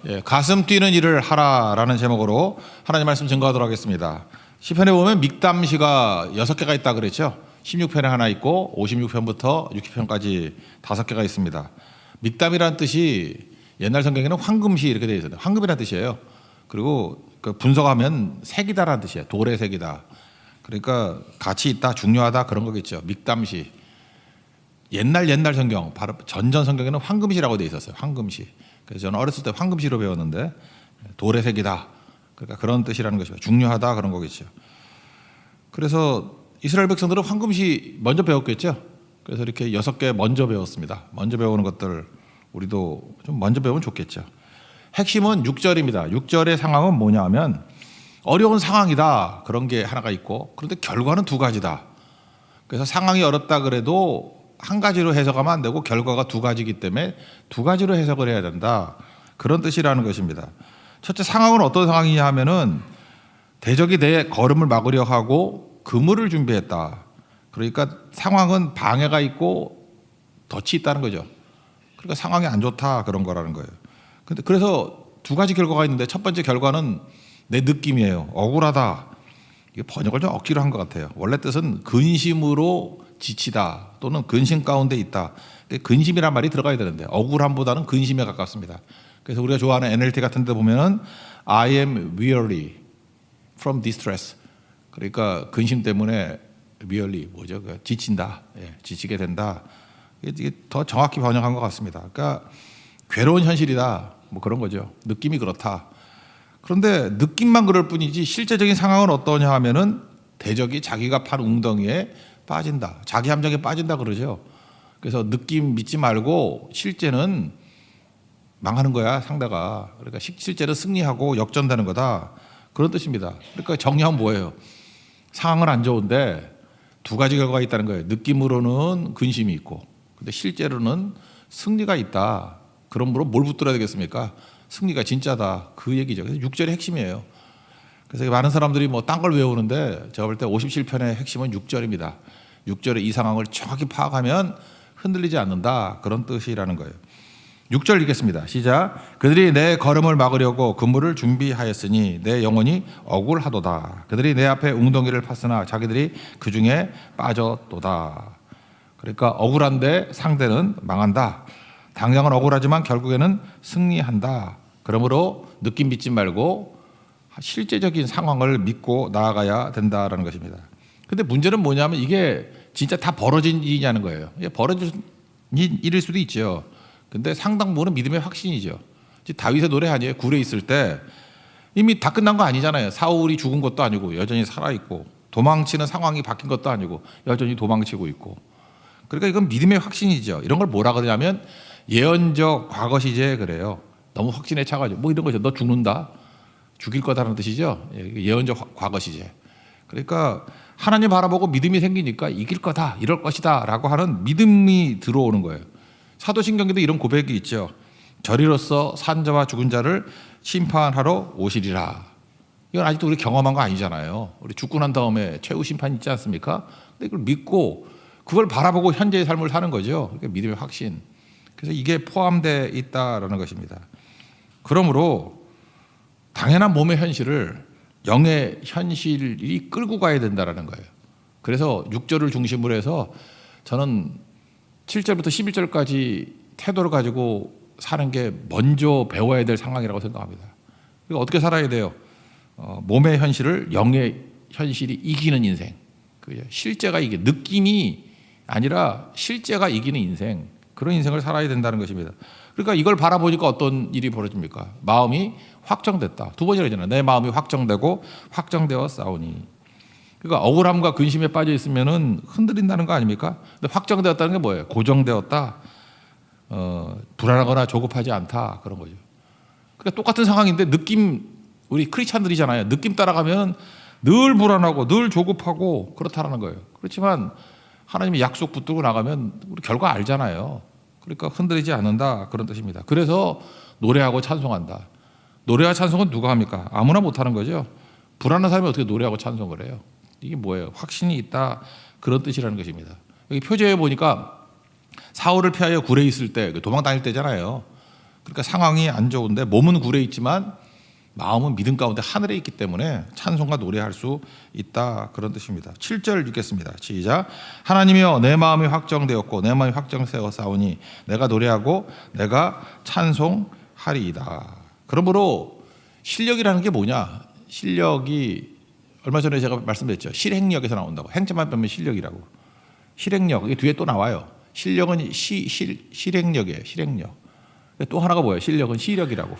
예, 가슴 뛰는 일을 하라라는 제목으로 하나님 말씀 증거하도록 하겠습니다. 시편에 보면 믹담시가 6개가 있다 그랬죠. 16편에 하나 있고 56편부터 60편까지 5개가 있습니다. 믹담이라는 뜻이 옛날 성경에는 황금시 이렇게 되어 있어요. 황금이라는 뜻이에요. 그리고 그 분석하면 색이다라는 뜻이에요. 돌의 색이다. 그러니까 가치 있다, 중요하다 그런 거겠죠. 믹담시. 옛날 성경, 바로 전전 성경에는 황금시라고 되어 있었어요. 황금시. 그래서 저는 어렸을 때 황금시로 배웠는데 돌의 색이다. 그러니까 그런 뜻이라는 것이죠. 중요하다 그런 거겠죠. 그래서 이스라엘 백성들은 황금시 먼저 배웠겠죠. 그래서 이렇게 6개 먼저 배웠습니다. 먼저 배우는 것들 우리도 좀 먼저 배우면 좋겠죠. 핵심은 6절입니다. 6절의 상황은 뭐냐 하면 어려운 상황이다. 그런 게 하나가 있고 그런데 결과는 2가지다. 그래서 상황이 어렵다 그래도 한 가지로 해석하면 안 되고 결과가 2가지이기 때문에 2가지로 해석을 해야 된다. 그런 뜻이라는 것입니다. 첫째 상황은 어떤 상황이냐 하면은 대적이 내 걸음을 막으려 하고 그물을 준비했다. 그러니까 상황은 방해가 있고 덫이 있다는 거죠. 그러니까 상황이 안 좋다 그런 거라는 거예요. 근데 그래서 2가지 결과가 있는데 첫 번째 결과는 내 느낌이에요. 억울하다. 이게 번역을 좀 억지로 한 것 같아요. 원래 뜻은 근심으로 지치다 또는 근심 가운데 있다. 근심이란 말이 들어가야 되는데 억울함보다는 근심에 가깝습니다. 그래서 우리가 좋아하는 NLT 같은 데 보면은 I am weary from distress. 그러니까 근심 때문에 weary 뭐죠? 지친다. 예, 지치게 된다. 이게 더 정확히 번역한 것 같습니다. 그러니까 괴로운 현실이다. 뭐 그런 거죠. 느낌이 그렇다. 그런데 느낌만 그럴 뿐이지 실제적인 상황은 어떠냐 하면은 대적이 자기가 판 웅덩이에 빠진다. 자기 함정에 빠진다 그러죠. 그래서 느낌 믿지 말고 실제는 망하는 거야 상대가. 그러니까 실제는 승리하고 역전되는 거다. 그런 뜻입니다. 그러니까 정리하면 뭐예요? 상황은 안 좋은데 2가지 결과가 있다는 거예요. 느낌으로는 근심이 있고 근데 실제로는 승리가 있다. 그러므로 뭘 붙들어야 되겠습니까? 승리가 진짜다. 그 얘기죠. 그래서 6절의 핵심이에요. 그래서 많은 사람들이 뭐 딴 걸 외우는데 제가 볼 때 57편의 핵심은 6절입니다. 6절의 이 상황을 정확히 파악하면 흔들리지 않는다. 그런 뜻이라는 거예요. 6절 읽겠습니다. 시작. 그들이 내 걸음을 막으려고 그물을 준비하였으니 내 영혼이 억울하도다. 그들이 내 앞에 웅덩이를 팠으나 자기들이 그 중에 빠졌도다. 그러니까 억울한데 상대는 망한다. 당장은 억울하지만 결국에는 승리한다. 그러므로 느낌 믿지 말고 실제적인 상황을 믿고 나아가야 된다라는 것입니다. 근데 문제는 뭐냐면 이게 진짜 다 벌어진 일이냐는 거예요. 이게 벌어진 일일 수도 있죠. 근데 상당 부분은 믿음의 확신이죠. 다윗의 노래 아니에요. 굴에 있을 때 이미 다 끝난 거 아니잖아요. 사울이 죽은 것도 아니고 여전히 살아있고 도망치는 상황이 바뀐 것도 아니고 여전히 도망치고 있고. 그러니까 이건 믿음의 확신이죠. 이런 걸 뭐라 그러냐면 예언적 과거 시제 그래요. 너무 확신에 차가지고 뭐 이런 거죠. 너 죽는다. 죽일 거다라는 뜻이죠. 예언적 과거 시제. 그러니까 하나님 바라보고 믿음이 생기니까 이길 거다, 이럴 것이다 라고 하는 믿음이 들어오는 거예요. 사도신경에도 이런 고백이 있죠. 저리로서 산 자와 죽은 자를 심판하러 오시리라. 이건 아직도 우리 경험한 거 아니잖아요. 우리 죽고 난 다음에 최후 심판이 있지 않습니까? 근데 이걸 믿고 그걸 바라보고 현재의 삶을 사는 거죠. 그러니까 믿음의 확신. 그래서 이게 포함되어 있다라는 것입니다. 그러므로 당연한 몸의 현실을 영의 현실이 끌고 가야 된다라는 거예요. 그래서 6절을 중심으로 해서 저는 7절부터 11절까지 태도를 가지고 사는 게 먼저 배워야 될 상황이라고 생각합니다. 그러니까 어떻게 살아야 돼요? 몸의 현실을 영의 현실이 이기는 인생. 실제가 이게 느낌이 아니라 실제가 이기는 인생. 그런 인생을 살아야 된다는 것입니다. 그러니까 이걸 바라보니까 어떤 일이 벌어집니까? 마음이 확정됐다. 2번이라 했잖아요. 내 마음이 확정되고 확정되어 싸우니. 그러니까 억울함과 근심에 빠져 있으면은 흔들린다는 거 아닙니까? 근데 확정되었다는 게 뭐예요? 고정되었다. 불안하거나 조급하지 않다. 그런 거죠. 그러니까 똑같은 상황인데 느낌, 우리 크리스찬들이잖아요. 느낌 따라가면 늘 불안하고 늘 조급하고 그렇다라는 거예요. 그렇지만 하나님이 약속 붙들고 나가면 우리 결과 알잖아요. 그러니까 흔들리지 않는다. 그런 뜻입니다. 그래서 노래하고 찬송한다. 노래와 찬송은 누가 합니까? 아무나 못하는 거죠. 불안한 사람이 어떻게 노래하고 찬송을 해요? 이게 뭐예요? 확신이 있다. 그런 뜻이라는 것입니다. 여기 표제에 보니까 사울을 피하여 굴에 있을 때 도망 다닐 때잖아요. 그러니까 상황이 안 좋은데 몸은 굴에 있지만 마음은 믿음 가운데 하늘에 있기 때문에 찬송과 노래할 수 있다, 그런 뜻입니다. 7절 읽겠습니다. 시작. 하나님이여 내 마음이 확정되었고 내 마음이 확정되어 싸우니 내가 노래하고 내가 찬송하리이다. 그러므로 실력이라는 게 뭐냐? 실력이 얼마 전에 제가 말씀드렸죠. 실행력에서 나온다고. 행자만 빼면 실력이라고. 실행력, 이게 뒤에 또 나와요. 실력은 실행력이에요. 실행력. 또 하나가 뭐예요? 실력은 시력이라고.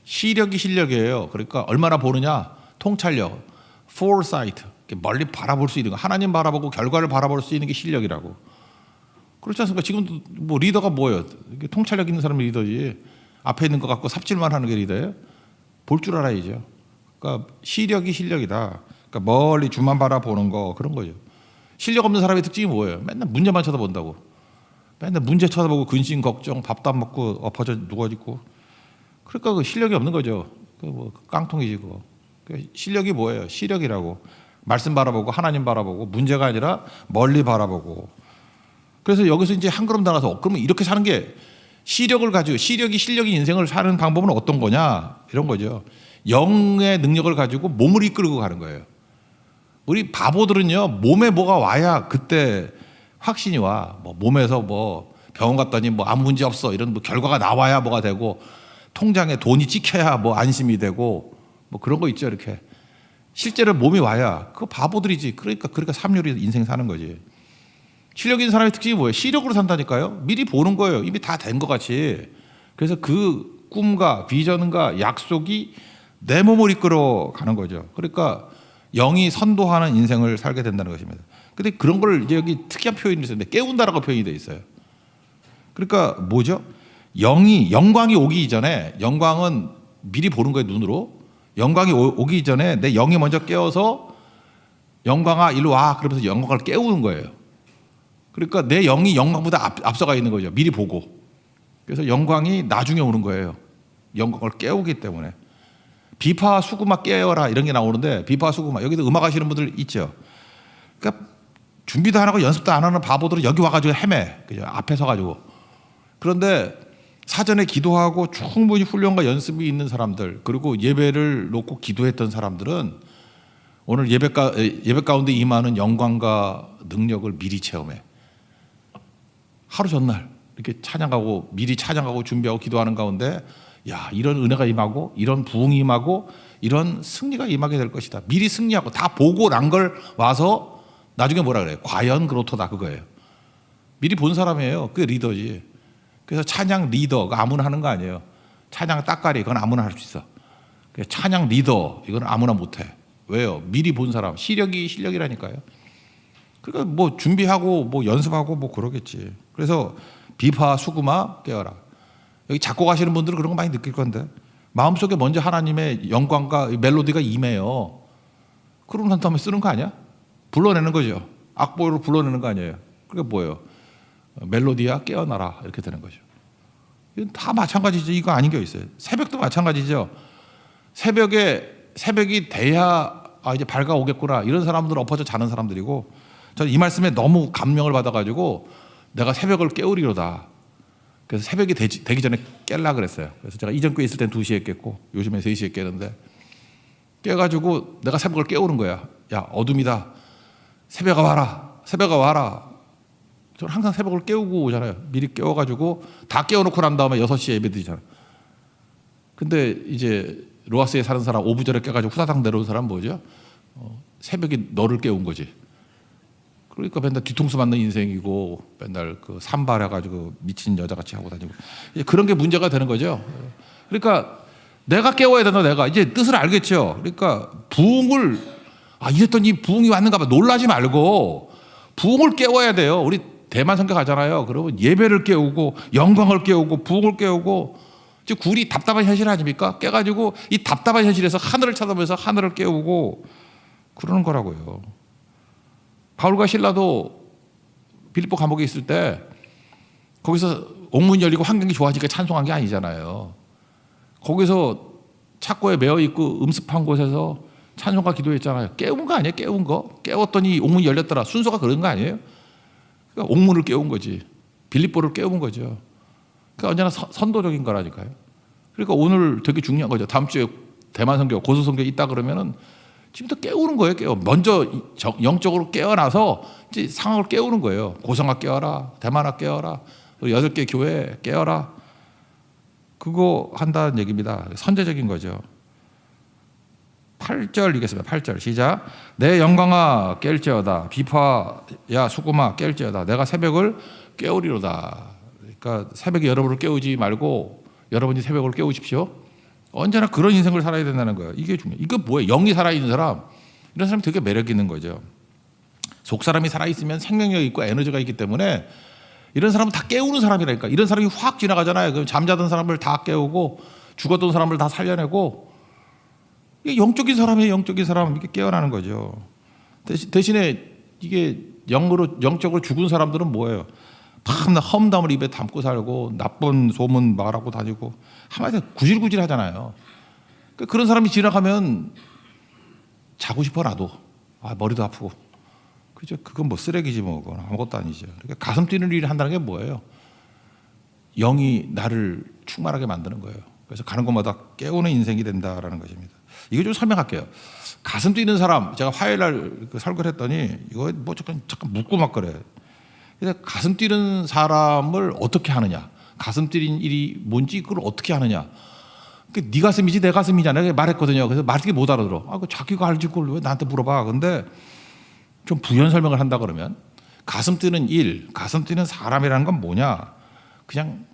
시력이 실력이에요. 그러니까 얼마나 보느냐? 통찰력, foresight, 멀리 바라볼 수 있는 거. 하나님 바라보고 결과를 바라볼 수 있는 게 실력이라고. 그렇지 않습니까? 지금 뭐 리더가 뭐예요? 통찰력 있는 사람이 리더지. 앞에 있는 거 갖고 삽질만 하는 게 리더예요? 볼 줄 알아야죠. 그러니까 시력이 실력이다. 그러니까 멀리 주만 바라보는 거, 그런 거죠. 실력 없는 사람의 특징이 뭐예요? 맨날 문제만 쳐다본다고. 맨날 문제 쳐다보고 근심 걱정, 밥도 안 먹고 엎어져 누워있고. 그러니까 그 실력이 없는 거죠. 그 뭐 깡통이지 그거. 실력이 뭐예요? 시력이라고. 말씀 바라보고 하나님 바라보고 문제가 아니라 멀리 바라보고. 그래서 여기서 이제 한 걸음 더 나가서 그러면 이렇게 사는 게 시력을 가지고 시력이 실력인 인생을 사는 방법은 어떤 거냐? 이런 거죠. 영의 능력을 가지고 몸을 이끌고 가는 거예요. 우리 바보들은요, 몸에 뭐가 와야 그때 확신이 와. 뭐 몸에서 뭐 병원 갔더니 뭐 아무 문제 없어 이런 뭐 결과가 나와야 뭐가 되고, 통장에 돈이 찍혀야 뭐 안심이 되고 뭐 그런 거 있죠. 이렇게 실제로 몸이 와야 그거 바보들이지. 그러니까 삼류리 인생 사는 거지. 실력 있는 사람의 특징이 뭐예요? 시력으로 산다니까요. 미리 보는 거예요. 이미 다 된 것 같이. 그래서 그 꿈과 비전과 약속이 내 몸을 이끌어 가는 거죠. 그러니까 영이 선도하는 인생을 살게 된다는 것입니다. 근데 그런 걸 이제 여기 특이한 표현이 있었는데 깨운다라고 표현이 되어 있어요. 그러니까 뭐죠? 영광이 오기 전에, 영광은 미리 보는 거예요, 눈으로. 영광이 오기 전에 내 영이 먼저 깨어서 영광아 일로 와 그러면서 영광을 깨우는 거예요. 그러니까 내 영이 영광보다 앞서가 있는 거죠. 미리 보고. 그래서 영광이 나중에 오는 거예요. 영광을 깨우기 때문에. 비파 수구마 깨어라 이런 게 나오는데, 비파 수구마, 여기도 음악 하시는 분들 있죠. 그러니까 준비도 안 하고 연습도 안 하는 바보들은 여기 와가지고 헤매. 그죠? 앞에 서가지고. 그런데 사전에 기도하고 충분히 훈련과 연습이 있는 사람들, 그리고 예배를 놓고 기도했던 사람들은 오늘 예배 가운데 임하는 영광과 능력을 미리 체험해. 하루 전날 이렇게 찬양하고 미리 찬양하고 준비하고 기도하는 가운데, 야, 이런 은혜가 임하고 이런 부흥이 임하고 이런 승리가 임하게 될 것이다. 미리 승리하고 다 보고 난 걸 와서 나중에 뭐라 그래요? 과연 그렇다, 그거예요. 미리 본 사람이에요. 그게 리더지. 그래서 찬양 리더, 아무나 하는 거 아니에요. 찬양 따까리, 그건 아무나 할 수 있어. 찬양 리더, 이건 아무나 못해. 왜요? 미리 본 사람. 시력이 실력이라니까요. 그러니까 뭐 준비하고 뭐 연습하고 뭐 그러겠지. 그래서 비파 수구마 깨어라. 여기 작곡하시는 분들은 그런 거 많이 느낄 건데, 마음속에 먼저 하나님의 영광과 멜로디가 임해요. 그러고 난 다음에 쓰는 거 아니야? 불러내는 거죠. 악보로 불러내는 거 아니에요. 그게 뭐예요? 멜로디야 깨어나라, 이렇게 되는 거죠. 이건 다 마찬가지죠. 이거 아닌 게 있어요. 새벽도 마찬가지죠. 새벽이 돼야 이제 밝아오겠구나, 이런 사람들은 엎어져 자는 사람들이고, 저는 이 말씀에 너무 감명을 받아가지고 내가 새벽을 깨우리로다. 그래서 새벽이 되기 전에 깰라 그랬어요. 그래서 제가 이전 교회 있을 땐 2시에 깼고 요즘에 3시에 깨는데, 깨가지고 내가 새벽을 깨우는 거야. 야, 어둠이다. 새벽아 와라. 새벽아 와라. 저는 항상 새벽을 깨우고 오잖아요. 미리 깨워가지고 다 깨워놓고 난 다음에 6시에 예배 드리잖아요. 근데 이제 로아스에 사는 사람 오부 전에 깨가지고 후다닥 내려온 사람 뭐죠? 새벽이 너를 깨운 거지. 그러니까 맨날 뒤통수 맞는 인생이고 맨날 그 산발해가지고 미친 여자같이 하고 다니고, 이제 그런 게 문제가 되는 거죠. 그러니까 내가 깨워야 된다. 내가 이제 뜻을 알겠죠. 그러니까 부흥을 이랬더니 부흥이 왔는가 봐 놀라지 말고 부흥을 깨워야 돼요. 우리 대만 선교 가잖아요. 그러면 예배를 깨우고 영광을 깨우고 부흥을 깨우고, 즉 굴이 답답한 현실 아닙니까? 깨가지고 이 답답한 현실에서 하늘을 쳐다보면서 하늘을 깨우고 그러는 거라고요. 바울과 실라도 빌립보 감옥에 있을 때 거기서 옥문이 열리고 환경이 좋아지니까 찬송한 게 아니잖아요. 거기서 착고에 매어 있고 음습한 곳에서 찬송과 기도했잖아요. 깨운 거 아니에요? 깨운 거. 깨웠더니 옥문이 열렸더라. 순서가 그런 거 아니에요? 그러니까 옥문을 깨운 거지. 빌립보를 깨운 거죠. 그러니까 언제나 선도적인 거라니까요. 그러니까 오늘 되게 중요한 거죠. 다음 주에 대만 선교, 고수 선교 있다 그러면은 지금부터 깨우는 거예요. 먼저 영적으로 깨어나서 이제 상황을 깨우는 거예요. 고성아 깨어라, 대만아 깨어라, 8개 교회 깨어라. 그거 한다는 얘기입니다. 선제적인 거죠. 8절 읽겠습니다. 8절 시작. 내 영광아 깰지어다. 비파야 수금아 깰지어다. 내가 새벽을 깨우리로다. 그러니까 새벽에 여러분을 깨우지 말고 여러분이 새벽을 깨우십시오. 언제나 그런 인생을 살아야 된다는 거예요. 이게 중요해요. 이거 뭐예요? 영이 살아있는 사람, 이런 사람이 되게 매력 있는 거죠. 속 사람이 살아있으면 생명력이 있고 에너지가 있기 때문에 이런 사람은 다 깨우는 사람이라니까. 이런 사람이 확 지나가잖아요. 그럼 잠자던 사람을 다 깨우고 죽었던 사람을 다 살려내고, 이게 영적인 사람이에요. 영적인 사람. 이게 깨어나는 거죠. 대신에 이게 영적으로 죽은 사람들은 뭐예요? 밤낮 험담을 입에 담고 살고 나쁜 소문 말하고 다니고 한마디로 구질구질 하잖아요. 그런 사람이 지나가면 자고 싶어 나도. 머리도 아프고. 그죠? 그건 뭐 쓰레기지 뭐. 그건 아무것도 아니죠. 그러니까 가슴 뛰는 일을 한다는 게 뭐예요? 영이 나를 충만하게 만드는 거예요. 그래서 가는 곳마다 깨우는 인생이 된다라는 것입니다. 이거 좀 설명할게요. 가슴 뛰는 사람, 제가 화요일 날 설교를 했더니 이거 뭐 잠깐 묻고 막 그래. 그래서 가슴 뛰는 사람을 어떻게 하느냐, 가슴 뛰는 일이 뭔지 그걸 어떻게 하느냐. 네 가슴이지 내 가슴이잖아. 내가 말했거든요. 그래서 말하기 못 알아들어. 그 자기가 알지 그걸 왜 나한테 물어봐. 근데 좀 부연 설명을 한다 그러면 가슴 뛰는 일, 가슴 뛰는 사람이라는 건 뭐냐. 그냥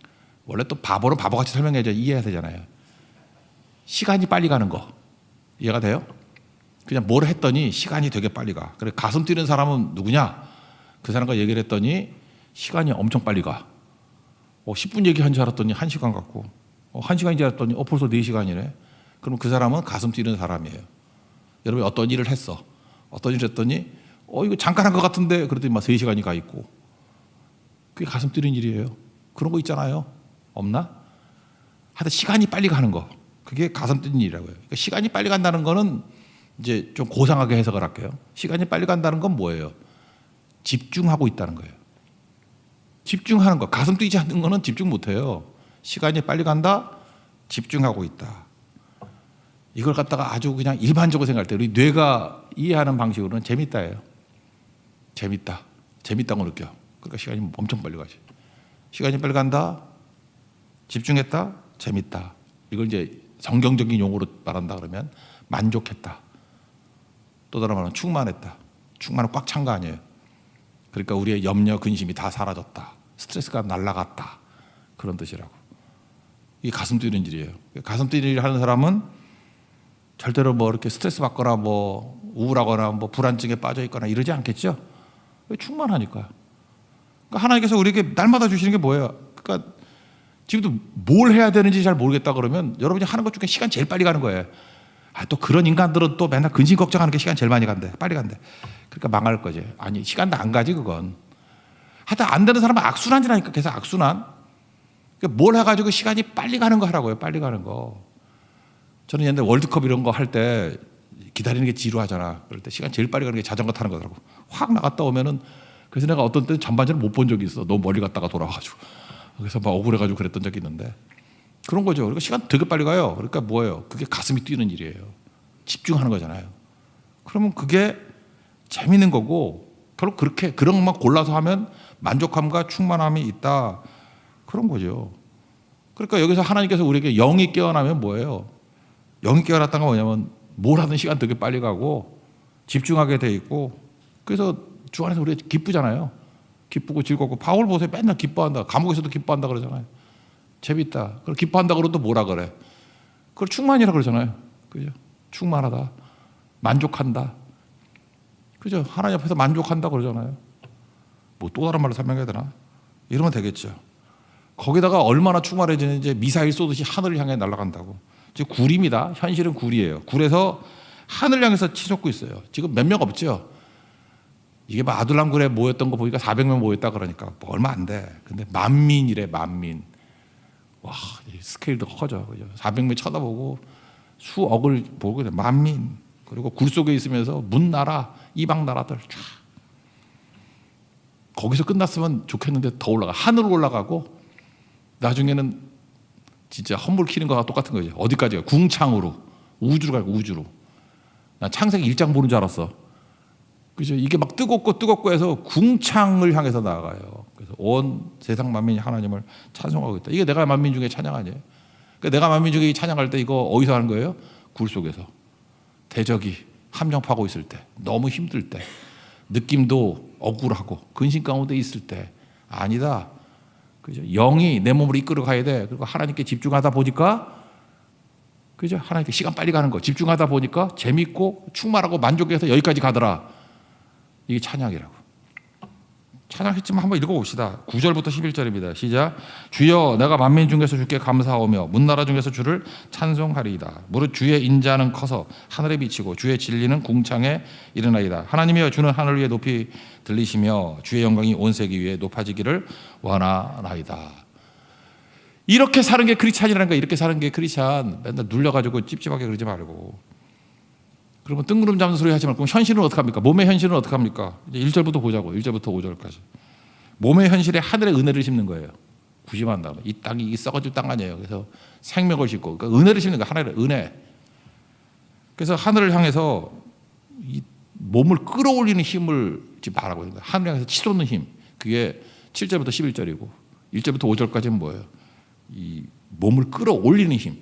원래 또 바보는 바보같이 설명해야 이해해야 되잖아요. 시간이 빨리 가는 거 이해가 돼요? 그냥 뭘 했더니 시간이 되게 빨리 가. 그래 가슴 뛰는 사람은 누구냐? 그 사람과 얘기를 했더니 시간이 엄청 빨리 가. 10분 얘기한 줄 알았더니 1시간 같고 1시간인 줄 알았더니 벌써 4시간이네. 그럼 그 사람은 가슴 뛰는 사람이에요. 여러분이 어떤 일을 했어. 어떤 일을 했더니 이거 잠깐 한 것 같은데 그랬더니 막 3시간이 가 있고. 그게 가슴 뛰는 일이에요. 그런 거 있잖아요. 없나? 하여튼 시간이 빨리 가는 거. 그게 가슴 뛰는 일이라고요. 그러니까 시간이 빨리 간다는 거는 이제 좀 고상하게 해석을 할게요. 시간이 빨리 간다는 건 뭐예요? 집중하고 있다는 거예요. 집중하는 거. 가슴 뛰지 않는 거는 집중 못 해요. 시간이 빨리 간다. 집중하고 있다. 이걸 갖다가 아주 그냥 일반적으로 생각할 때 우리 뇌가 이해하는 방식으로는 재밌다예요. 재밌다. 재밌다고 느껴. 그러니까 시간이 엄청 빨리 가지. 시간이 빨리 간다. 집중했다. 재밌다. 이걸 이제 성경적인 용어로 말한다 그러면 만족했다. 또 다른 말은 충만했다. 충만은 꽉 찬 거 아니에요. 그러니까 우리의 염려, 근심이 다 사라졌다. 스트레스가 날아갔다. 그런 뜻이라고. 이게 가슴 뛰는 일이에요. 가슴 뛰는 일을 하는 사람은 절대로 뭐 이렇게 스트레스 받거나 뭐 우울하거나 뭐 불안증에 빠져 있거나 이러지 않겠죠. 충만하니까. 그러니까 하나님께서 우리에게 날마다 주시는 게 뭐예요? 그러니까 지금도 뭘 해야 되는지 잘 모르겠다 그러면 여러분이 하는 것 중에 시간 제일 빨리 가는 거예요. 또 그런 인간들은 또 맨날 근심 걱정하는 게 시간 제일 많이 간대. 빨리 간대. 그러니까 망할 거지. 아니 시간도 안 가지 그건. 하여튼 안 되는 사람은 악순환이라니까. 계속 악순환. 그러니까 뭘 해가지고 시간이 빨리 가는 거 하라고요. 빨리 가는 거. 저는 옛날에 월드컵 이런 거 할 때 기다리는 게 지루하잖아. 그럴 때 시간 제일 빨리 가는 게 자전거 타는 거더라고. 확 나갔다 오면은 그래서 내가 어떤 때는 전반전을 못 본 적이 있어. 너무 멀리 갔다가 돌아와가지고. 그래서 막 억울해가지고 그랬던 적이 있는데 그런 거죠. 그러니까 시간 되게 빨리 가요. 그러니까 뭐예요? 그게 가슴이 뛰는 일이에요. 집중하는 거잖아요. 그러면 그게 재밌는 거고 결국 그렇게 그런 것만 골라서 하면 만족함과 충만함이 있다. 그런 거죠. 그러니까 여기서 하나님께서 우리에게 영이 깨어나면 뭐예요? 영이 깨어났다는 건 뭐냐면 뭘 하든 시간 되게 빨리 가고 집중하게 돼 있고 그래서 주 안에서 우리가 기쁘잖아요. 기쁘고 즐겁고 바울 보세요. 맨날 기뻐한다. 감옥에서도 기뻐한다 그러잖아요. 재밌다. 그걸 기뻐한다 그러면 또 뭐라 그래? 그걸 충만이라 그러잖아요. 그죠? 충만하다. 만족한다. 그죠? 하나님 앞에서 만족한다 그러잖아요. 뭐 또 다른 말로 설명해야 되나? 이러면 되겠죠. 거기다가 얼마나 충만해지는지 미사일 쏘듯이 하늘을 향해 날아간다고. 지금 굴입니다. 현실은 굴이에요. 굴에서 하늘 향해서 치솟고 있어요. 지금 몇 명 없죠? 이게 뭐 아둘람굴에 모였던 거 보니까 400명 모였다 그러니까 뭐 얼마 안 돼. 근데 만민이래 만민. 와 스케일도 커져. 그죠? 400명 쳐다보고 수억을 보고 만민. 그리고 굴 속에 있으면서 문나라 이방 나라들 쫙. 거기서 끝났으면 좋겠는데 더 올라가. 하늘로 올라가고 나중에는 진짜 험불 키는 거와 똑같은 거죠. 어디까지 가요? 궁창으로 우주로 가요. 우주로. 난 창세기 1장 보는 줄 알았어. 그죠? 이게 막 뜨겁고 해서 궁창을 향해서 나아가요. 그래서 온 세상 만민이 하나님을 찬송하고 있다. 이게 내가 만민 중에 찬양 아니에요? 그러니까 내가 만민 중에 찬양할 때 이거 어디서 하는 거예요? 굴 속에서. 대적이 함정 파고 있을 때, 너무 힘들 때, 느낌도 억울하고 근심 가운데 있을 때, 아니다. 그죠? 영이 내 몸을 이끌어 가야 돼. 그리고 하나님께 집중하다 보니까, 그죠? 하나님께 시간 빨리 가는 거 집중하다 보니까 재밌고 충만하고 만족해서 여기까지 가더라. 이게 찬양이라고. 찬양했지만 한번 읽어봅시다. 9절부터 11절입니다. 시작. 주여 내가 만민 중에서 주께 감사하며 문나라 중에서 주를 찬송하리이다. 무릇 주의 인자는 커서 하늘에 비치고 주의 진리는 궁창에 이르나이다. 하나님이여 주는 하늘 위에 높이 들리시며 주의 영광이 온 세계 위에 높아지기를 원하나이다. 이렇게 사는 게 크리스찬이라는 거야. 이렇게 사는 게 크리스찬. 맨날 눌려가지고 찝찝하게 그러지 말고. 그러면 뜬구름 잡는 소리 하지 말고, 그럼 현실은 어떻게 합니까? 몸의 현실은 어떻게 합니까? 이제 1절부터 보자고. 1절부터 5절까지. 몸의 현실에 하늘의 은혜를 심는 거예요. 구심한 다음에. 이 땅이 이 썩어질 땅 아니에요. 그래서 생명을 심고, 그러니까 은혜를 심는 거예요. 하늘의 은혜. 그래서 하늘을 향해서 이 몸을 끌어올리는 힘을 지금 말하고 있는 거예요. 하늘을 향해서 치솟는 힘. 그게 7절부터 11절이고 1절부터 5절까지는 뭐예요? 이 몸을 끌어올리는 힘.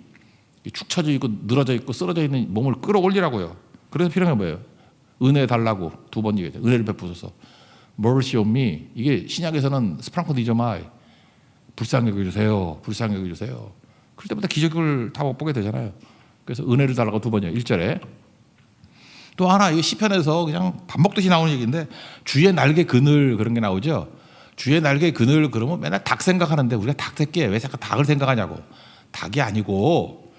축 처져 있고 늘어져 있고 쓰러져 있는 몸을 끌어올리라고요. 그래서 필요한 게 뭐예요? 은혜 달라고 두 번 얘기해요. 은혜를 베푸소서. Mercy on me. 이게 신약에서는 스프랑코 디저마이. 불쌍히 여겨주세요. 불쌍히 여겨주세요. 그럴 때마다 기적을 다 못 보게 되잖아요. 그래서 은혜를 달라고 두 번이에요. 1절에. 또 하나, 이 시편에서 그냥 밥 먹듯이 나오는 얘기인데, 주의 날개 그늘 그런 게 나오죠. 주의 날개 그늘 그러면 맨날 닭 생각하는데, 우리가 닭 새끼 왜 자꾸 닭을 생각하냐고. 닭이 아니고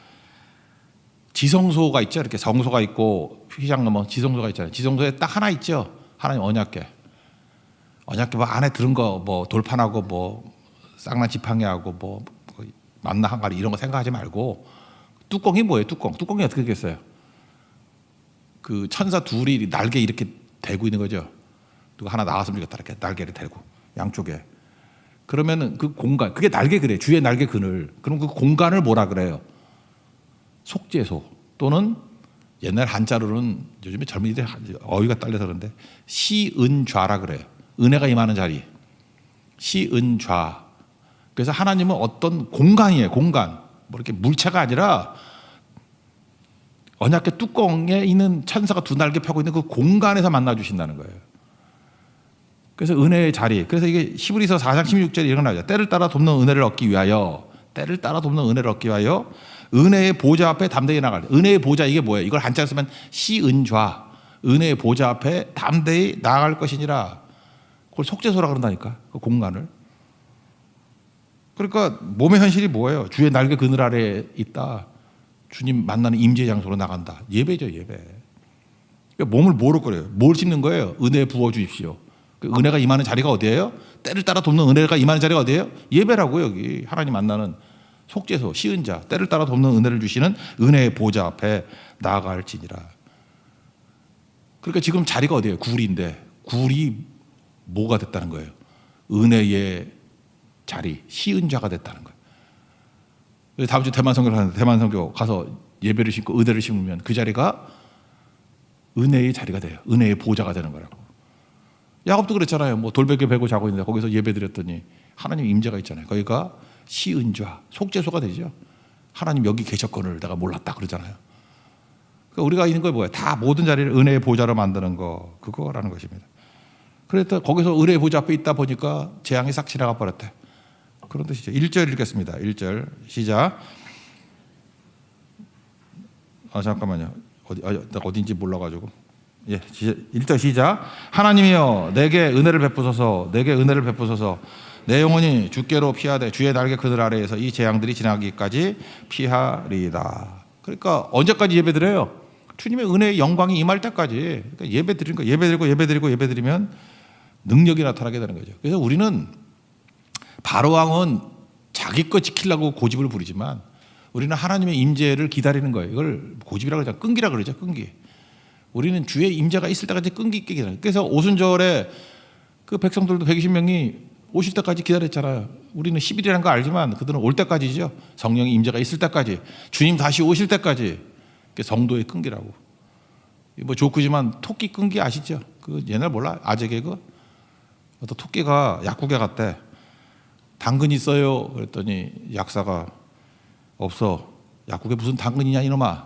지성소가 있죠. 이렇게 성소가 있고 휘장 넘어 지성소가 있잖아요. 지성소에 딱 하나 있죠. 하나님 언약궤. 언약궤 뭐 안에 들은 거 뭐 돌판하고 뭐 쌍난 지팡이하고 뭐 만나 항아리 이런 거 생각하지 말고, 뚜껑이 뭐예요? 뚜껑이 어떻게 됐어요? 그 천사 둘이 날개 이렇게 대고 있는 거죠. 누가 하나 나왔으면 좋겠다. 이렇게 날개를 대고 양쪽에. 그러면은 그 공간, 그게 날개 그래. 주의 날개 그늘. 그럼 그 공간을 뭐라 그래요? 속죄소, 또는 옛날 한자로는, 요즘에 젊은이들 어휘가 딸려서 그런데 시은좌라 그래요. 은혜가 임하는 자리. 시은좌. 그래서 하나님은 어떤 공간이에요. 공간. 뭐 이렇게 물체가 아니라 언약궤 뚜껑에 있는 천사가 두 날개 펴고 있는 그 공간에서 만나 주신다는 거예요. 그래서 은혜의 자리. 그래서 이게 히브리서 4장 16절에 이런 거 나오죠. 때를 따라 돕는 은혜를 얻기 위하여, 때를 따라 돕는 은혜를 얻기 위하여 은혜의 보좌 앞에 담대히 나갈. 은혜의 보좌, 이게 뭐예요? 이걸 한자로 쓰면 시은좌. 은혜의 보좌 앞에 담대히 나아갈 것이니라. 그걸 속죄소라 그런다니까. 그 공간을. 그러니까 몸의 현실이 뭐예요? 주의 날개 그늘 아래에 있다. 주님 만나는 임재 장소로 나간다. 예배죠, 예배. 그러니까 몸을 뭐로 끓여요? 뭘 씹는 거예요? 은혜 부어 주십시오. 그 은혜가 임하는 자리가 어디예요? 때를 따라 돕는 은혜가 임하는 자리가 어디예요? 예배라고. 여기 하나님 만나는 속죄소, 시은자, 때를 따라 돕는 은혜를 주시는 은혜의 보좌 앞에 나아갈지니라. 그러니까 지금 자리가 어디예요? 굴인데, 굴이 뭐가 됐다는 거예요? 은혜의 자리, 시은자가 됐다는 거예요. 다음 주 대만 선교를 하는데, 대만 선교 가서 예배를 심고 의대를 심으면 그 자리가 은혜의 자리가 돼요. 은혜의 보좌가 되는 거라고. 야곱도 그랬잖아요. 뭐 돌베개 베고 자고 있는데 거기서 예배 드렸더니 하나님 임재가 있잖아요. 거기가 시은좌, 속죄소가 되죠. 하나님 여기 계셨거늘 내가 몰랐다 그러잖아요. 그러니까 우리가 있는 거 뭐예요? 다 모든 자리를 은혜의 보좌로 만드는 거, 그거라는 것입니다. 그래서 거기서 은혜의 보좌 앞에 있다 보니까 재앙이 싹 지나가 버렸대. 그런 뜻이죠. 1절 읽겠습니다. 1절 시작. 잠깐만요. 어딘지 몰라가지고. 예, 1절 시작. 하나님이여 내게 은혜를 베푸소서. 내게 은혜를 베푸소서. 내 영혼이 주께로 피하되 주의 날개 그늘 아래에서 이 재앙들이 지나기까지 피하리이다. 그러니까 언제까지 예배드려요? 주님의 은혜의 영광이 임할 때까지. 그러니까 예배드리는 거, 예배드리면 능력이 나타나게 되는 거죠. 그래서 우리는 바로왕은 자기 거 지키려고 고집을 부리지만, 우리는 하나님의 임재를 기다리는 거예요. 이걸 고집이라고 그러죠. 끈기라 그러죠. 끈기. 우리는 주의 임재가 있을 때까지 끈기 있게 기다려요. 그래서 오순절에 그 백성들도 120명이 오실 때까지 기다렸잖아요. 우리는 10일이라는 거 알지만 그들은 올 때까지죠. 성령의 임재가 있을 때까지, 주님 다시 오실 때까지. 그게 성도의 끈기라고. 뭐 조크지만 토끼 끈기 아시죠? 그 옛날 몰라? 아재 개그? 어떤 토끼가 약국에 갔대. 당근 있어요? 그랬더니 약사가 없어. 약국에 무슨 당근이냐 이놈아.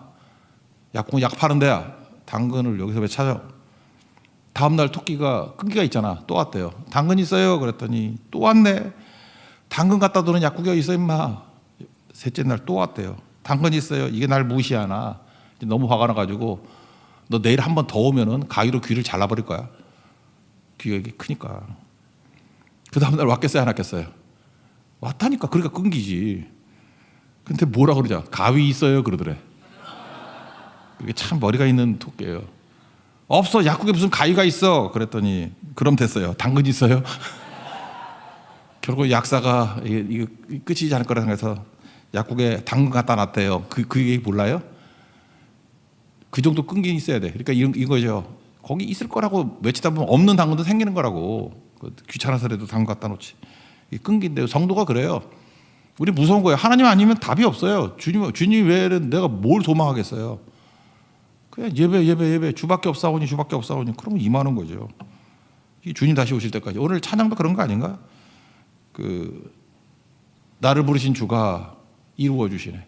약국은 약 파는 데야. 당근을 여기서 왜 찾아? 다음날 토끼가 끈기가 있잖아. 또 왔대요. 당근 있어요? 그랬더니 또 왔네. 당근 갖다 두는 약국이 어디 있어 임마. 셋째 날 또 왔대요. 당근 있어요. 이게 날 무시하나. 너무 화가 나가지고 너 내일 한 번 더 오면은 가위로 귀를 잘라버릴 거야. 귀가 이게 크니까. 그 다음날 왔겠어요? 안 왔겠어요? 왔다니까. 그러니까 끈기지. 근데 뭐라 그러자? 가위 있어요? 그러더래. 이게 참 머리가 있는 토끼예요. 없어. 약국에 무슨 가위가 있어. 그랬더니 그럼 됐어요. 당근 있어요? 결국 약사가 이거 끝이지 않을 거라 생각해서 약국에 당근 갖다 놨대요. 그 얘기 몰라요? 그 정도 끈기 있어야 돼. 그러니까 이거죠. 거기 있을 거라고 외치다 보면 없는 당근도 생기는 거라고. 귀찮아서라도 당근 갖다 놓지. 이 끈기인데요. 성도가 그래요. 우리 무서운 거예요. 하나님 아니면 답이 없어요. 주님 외에는 내가 뭘 소망하겠어요. 그냥 예배 주밖에 없사오니 그러면 임하는 거죠. 주님 다시 오실 때까지. 오늘 찬양도 그런 거 아닌가? 나를 부르신 주가 이루어 주시네.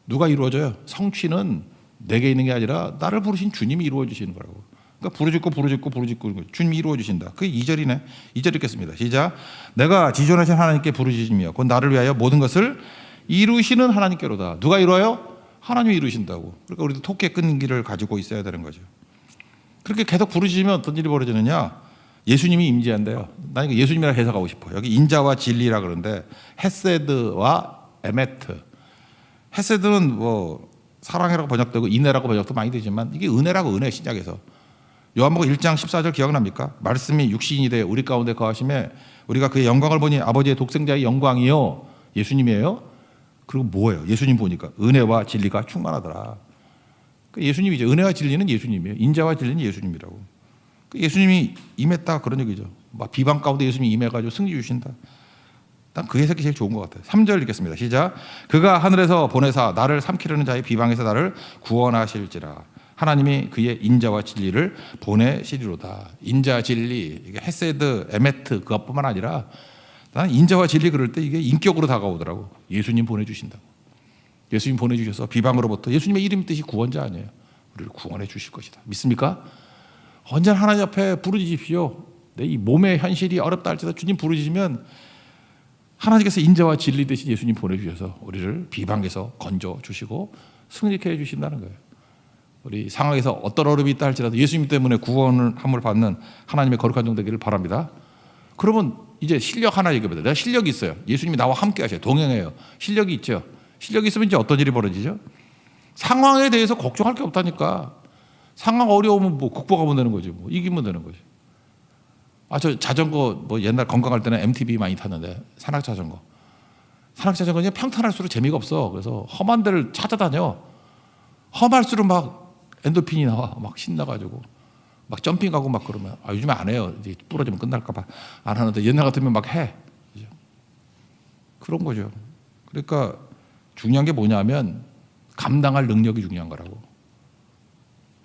누가 이루어져요? 성취는 내게 있는 게 아니라 나를 부르신 주님이 이루어 주시는 거라고. 그러니까 부르짖고 주님이 이루어 주신다. 그게 2절이네. 2절 읽겠습니다. 시작. 내가 지존하신 하나님께 부르짖으며 곧 나를 위하여 모든 것을 이루시는 하나님께로다. 누가 이루어요? 하나님이 이루신다고. 그러니까 우리도 토끼의 끈기를 가지고 있어야 되는 거죠. 그렇게 계속 부르짖으면 어떤 일이 벌어지느냐? 예수님이 임재한대요. 나 이거 예수님이라 해석하고 싶어요. 여기 인자와 진리라 그러는데 헤세드와 에메트. 헤세드는 뭐 사랑이라고 번역되고 인애라고 번역도 많이 되지만 이게 은혜라고 은혜 신약에서. 요한복음 1장 14절 기억납니까? 말씀이 육신이 되어 우리 가운데 거하심에 우리가 그의 영광을 보니 아버지의 독생자의 영광이요. 예수님이에요. 그리고 뭐예요? 예수님 보니까 은혜와 진리가 충만하더라. 예수님이죠. 은혜와 진리는 예수님이에요. 인자와 진리는 예수님이라고. 예수님이 임했다 그런 얘기죠. 막 비방 가운데 예수님이 임해가지고 승리 주신다. 난 그 해석이 제일 좋은 것 같아요. 3절 읽겠습니다. 시작. 그가 하늘에서 보내사 나를 삼키려는 자의 비방에서 나를 구원하실지라. 하나님이 그의 인자와 진리를 보내시리로다. 인자 진리, 이게 헤세드, 에메트 그것뿐만 아니라 나는 인자와 진리 그럴 때 이게 인격으로 다가오더라고. 예수님 보내주신다고. 예수님 보내주셔서 비방으로부터 예수님의 이름 뜻이 구원자 아니에요. 우리를 구원해 주실 것이다. 믿습니까? 언제나 하나님 앞에 부르짖으십시오. 내 이 몸의 현실이 어렵다 할지라도 주님 부르짖으면 하나님께서 인자와 진리 대신 예수님 보내주셔서 우리를 비방에서 건져주시고 승리케 해주신다는 거예요. 우리 상황에서 어떤 어려움이 있다 할지라도 예수님 때문에 구원함을 받는 하나님의 거룩한 종 되기를 바랍니다. 그러면 이제 실력 하나 얘기해보자. 내가 실력이 있어요. 예수님이 나와 함께 하셔요. 동행해요. 실력이 있죠. 실력이 있으면 이제 어떤 일이 벌어지죠? 상황에 대해서 걱정할 게 없다니까. 상황 어려우면 뭐 극복하면 되는 거지. 뭐 이기면 되는 거지. 저 자전거 뭐 옛날 건강할 때는 MTB 많이 탔는데 산악 자전거. 산악 자전거 그냥 평탄할수록 재미가 없어. 그래서 험한 데를 찾아다녀. 험할수록 막 엔도핀이 나와. 막 신나가지고 막 점핑하고 막 그러면 요즘에 안 해요. 이제 부러지면 끝날까봐 안 하는데 옛날 같으면 막 해. 그런 거죠. 그러니까 중요한 게 뭐냐면 감당할 능력이 중요한 거라고.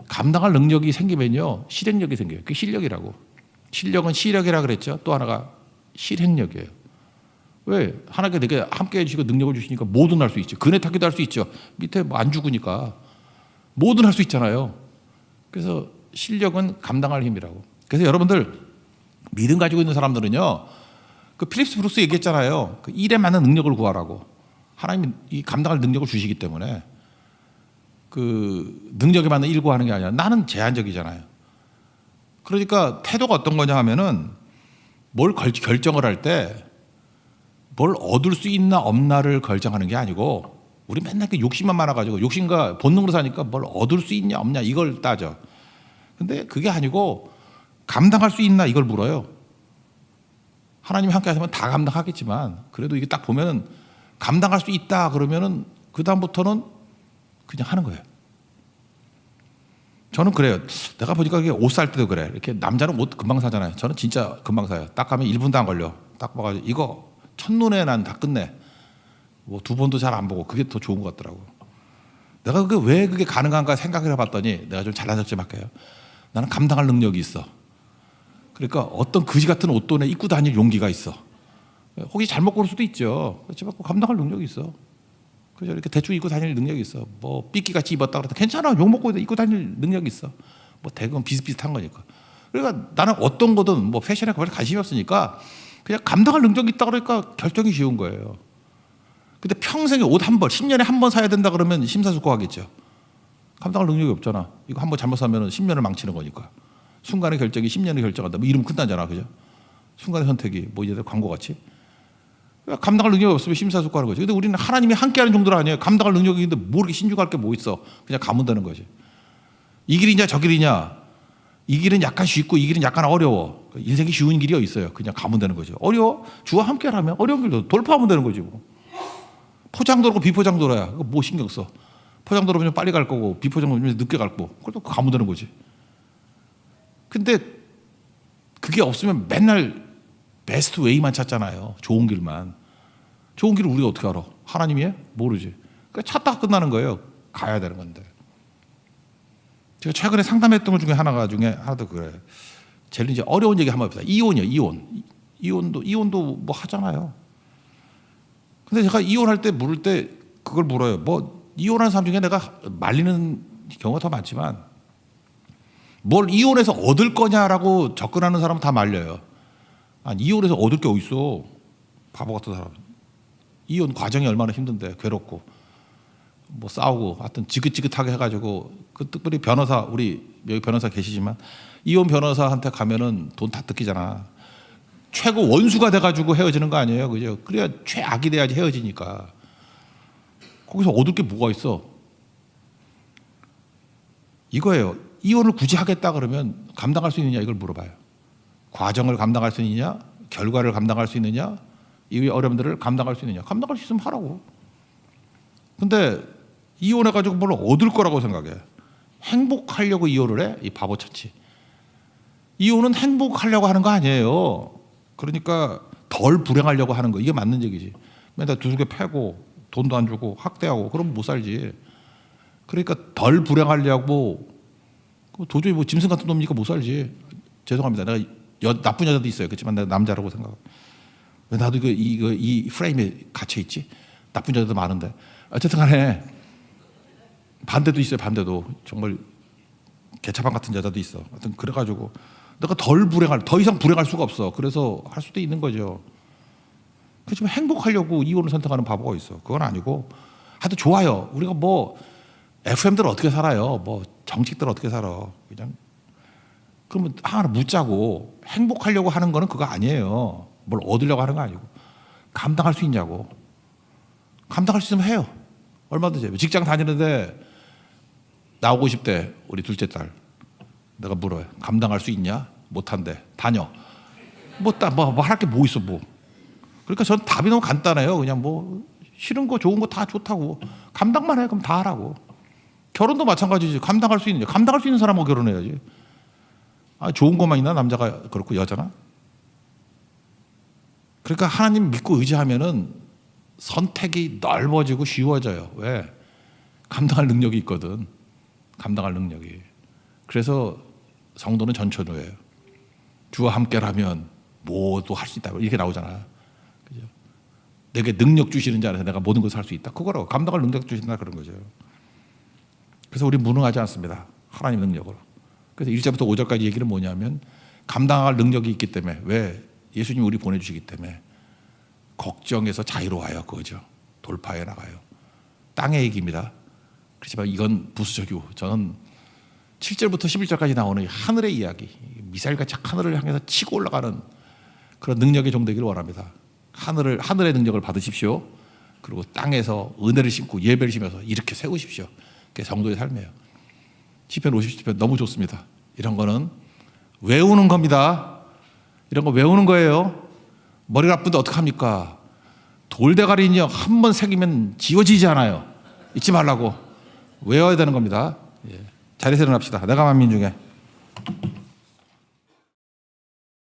감당할 능력이 생기면요 실행력이 생겨요. 그게 실력이라고. 실력은 시력이라 그랬죠. 또 하나가 실행력이에요. 왜? 하나님께 내게 함께 해주시고 능력을 주시니까 뭐든 할 수 있죠. 그네 타기도 할 수 있죠. 밑에 뭐 안 죽으니까 뭐든 할 수 있잖아요. 그래서 실력은 감당할 힘이라고. 그래서 여러분들 믿음 가지고 있는 사람들은요 그 필립스 브룩스 얘기했잖아요. 그 일에 맞는 능력을 구하라고. 하나님이 이 감당할 능력을 주시기 때문에 그 능력에 맞는 일 구하는 게 아니라 나는 제한적이잖아요. 그러니까 태도가 어떤 거냐 하면은 뭘 결정을 할 때 뭘 얻을 수 있나 없나를 결정하는 게 아니고 우리 맨날 그 욕심만 많아가지고 욕심과 본능으로 사니까 뭘 얻을 수 있냐 없냐 이걸 따져. 근데 그게 아니고 감당할 수 있나 이걸 물어요. 하나님이 함께 하시면 다 감당하겠지만 그래도 이게 딱 보면은 감당할 수 있다 그러면은 그 다음부터는 그냥 하는 거예요. 저는 그래요. 내가 보니까 옷 살 때도 그래. 이렇게 남자는 옷 금방 사잖아요. 저는 진짜 금방 사요. 딱 가면 1분도 안 걸려. 딱 봐가지고 이거 첫눈에 난 다 끝내. 뭐 두 번도 잘 안 보고 그게 더 좋은 것 같더라고. 내가 그게 왜 그게 가능한가 생각을 해봤더니 내가 좀 잘난 척 좀 할게요. 나는 감당할 능력이 있어. 그러니까 어떤 거지 같은 옷도 내 입고 다닐 용기가 있어. 혹시 잘못 고를 수도 있죠. 그렇지만 감당할 능력이 있어. 그죠? 이렇게 대충 입고 다닐 능력이 있어. 뭐 삐끼같이 입었다 그래도 괜찮아. 욕 먹고 입고 다닐 능력이 있어. 뭐 대부분 비슷비슷한 거니까. 그러니까 나는 어떤 거든 뭐 패션에 관심이 없으니까 그냥 감당할 능력이 있다 그러니까 결정이 쉬운 거예요. 근데 평생에 옷 한 벌, 10년에 한 번 사야 된다 그러면 심사숙고하겠죠. 감당할 능력이 없잖아. 이거 한 번 잘못 사면 10년을 망치는 거니까. 순간의 결정이 10년을 결정한다. 뭐 이러면 끝나잖아. 그죠? 순간의 선택이 뭐 이제 광고같이. 그러니까 감당할 능력이 없으면 심사숙고하는 거지. 근데 우리는 하나님이 함께하는 정도는 아니에요. 감당할 능력이 있는데 모르게 신중할 게 뭐 있어. 그냥 가면 되는 거지. 이 길이냐 저 길이냐. 이 길은 약간 쉽고 이 길은 약간 어려워. 인생이 쉬운 길이 있어요. 그냥 가면 되는 거죠. 어려워? 주와 함께라면 어려운 길도 돌파하면 되는 거지 뭐. 포장도로고 비포장도로야. 뭐 신경 써. 포장도로면 좀 빨리 갈 거고 비포장도로면 좀 늦게 갈 거고. 그래도 가면 되는 거지. 근데 그게 없으면 맨날 베스트 웨이만 찾잖아요. 좋은 길만. 좋은 길을 우리가 어떻게 알아? 하나님이에요? 모르지. 그러니까 찾다가 끝나는 거예요. 가야 되는 건데. 제가 최근에 상담했던 것 중에 하나도 그래. 제일 이제 어려운 얘기 한번 해봅시다. 이혼이요. 이혼도 뭐 하잖아요. 근데 제가 이혼할 때 물을 때 그걸 물어요. 뭐 이혼한 사람 중에 내가 말리는 경우가 더 많지만 뭘 이혼해서 얻을 거냐라고 접근하는 사람은 다 말려요. 아니, 이혼해서 얻을 게 어딨어. 바보 같은 사람. 이혼 과정이 얼마나 힘든데 괴롭고 뭐 싸우고 하여튼 지긋지긋하게 해가지고 그 특별히 변호사 우리 여기 변호사 계시지만 이혼 변호사한테 가면은 돈 다 뜯기잖아. 최고 원수가 돼가지고 헤어지는 거 아니에요, 그죠? 그래야 최악이 돼야지 헤어지니까. 거기서 얻을 게 뭐가 있어? 이거예요. 이혼을 굳이 하겠다 그러면 감당할 수 있느냐 이걸 물어봐요. 과정을 감당할 수 있느냐, 결과를 감당할 수 있느냐, 이 어려움들을 감당할 수 있느냐. 감당할 수 있으면 하라고. 근데 이혼해가지고 뭘 얻을 거라고 생각해. 행복하려고 이혼을 해? 이 바보처치. 이혼은 행복하려고 하는 거 아니에요. 그러니까 덜 불행하려고 하는 거. 이게 맞는 얘기지. 맨날 두들겨 패고 돈도 안 주고 학대하고 그러면 못 살지. 그러니까 덜 불행하려고 도저히 뭐 짐승 같은 놈이니까 못 살지. 죄송합니다. 내가 나쁜 여자도 있어요. 그렇지만 내가 남자라고 생각. 왜 나도 이 프레임에 갇혀 있지? 나쁜 여자도 많은데. 어쨌든 간에 반대도 있어요. 반대도 정말 개차반 같은 여자도 있어. 하여튼 그래가지고 내가 더 이상 불행할 수가 없어. 그래서 할 수도 있는 거죠. 그렇지만 행복하려고 이혼을 선택하는 바보가 있어. 그건 아니고 하여튼 좋아요. 우리가 뭐 FM들 어떻게 살아요? 뭐 정치들 어떻게 살아? 그냥 그러면 하나 묻자고 행복하려고 하는 거는 그거 아니에요. 뭘 얻으려고 하는 거 아니고 감당할 수 있냐고. 감당할 수 있으면 해요. 얼마든지. 직장 다니는데 나오고 싶대. 우리 둘째 딸. 내가 물어요. 감당할 수 있냐? 못한대. 다녀. 뭐 할 게 뭐 있어 뭐. 그러니까 전 답이 너무 간단해요. 그냥 뭐 싫은 거 좋은 거 다 좋다고. 감당만 해. 그럼 다 하라고. 결혼도 마찬가지지. 감당할 수 있느냐. 감당할 수 있는 사람하고 결혼해야지. 아, 좋은 것만 있나? 남자가 그렇고 여자나? 그러니까 하나님 믿고 의지하면은 선택이 넓어지고 쉬워져요. 왜? 감당할 능력이 있거든. 감당할 능력이. 그래서 성도는 전천후예요. 주와 함께라면 뭐도 할 수 있다. 이렇게 나오잖아. 그죠? 내게 능력 주시는 자 안에서 내가 모든 것을 할 수 있다. 그거라고. 감당할 능력 주신다 그런 거죠. 그래서 우리 무능하지 않습니다. 하나님 능력으로. 그래서 1절부터 5절까지 얘기는 뭐냐면 감당할 능력이 있기 때문에 왜 예수님이 우리 보내주시기 때문에 걱정에서 자유로워요. 그거죠. 돌파해 나가요. 땅의 얘기입니다. 그렇지만 이건 부수적이고 저는 7절부터 11절까지 나오는 하늘의 이야기, 미사일같이 하늘을 향해서 치고 올라가는 그런 능력의 종되기를 원합니다. 하늘의 능력을 받으십시오. 그리고 땅에서 은혜를 심고 예배를 심어서 이렇게 세우십시오. 그게 성도의 삶이에요. 시편 57편 너무 좋습니다. 이런 거는 외우는 겁니다. 이런 거 외우는 거예요. 머리가 아픈데 어떡합니까? 돌대가리 인형 한 번 새기면 지워지지 않아요. 잊지 말라고. 외워야 되는 겁니다. 예. 자리에서 일어납시다. 내가 만민 중에.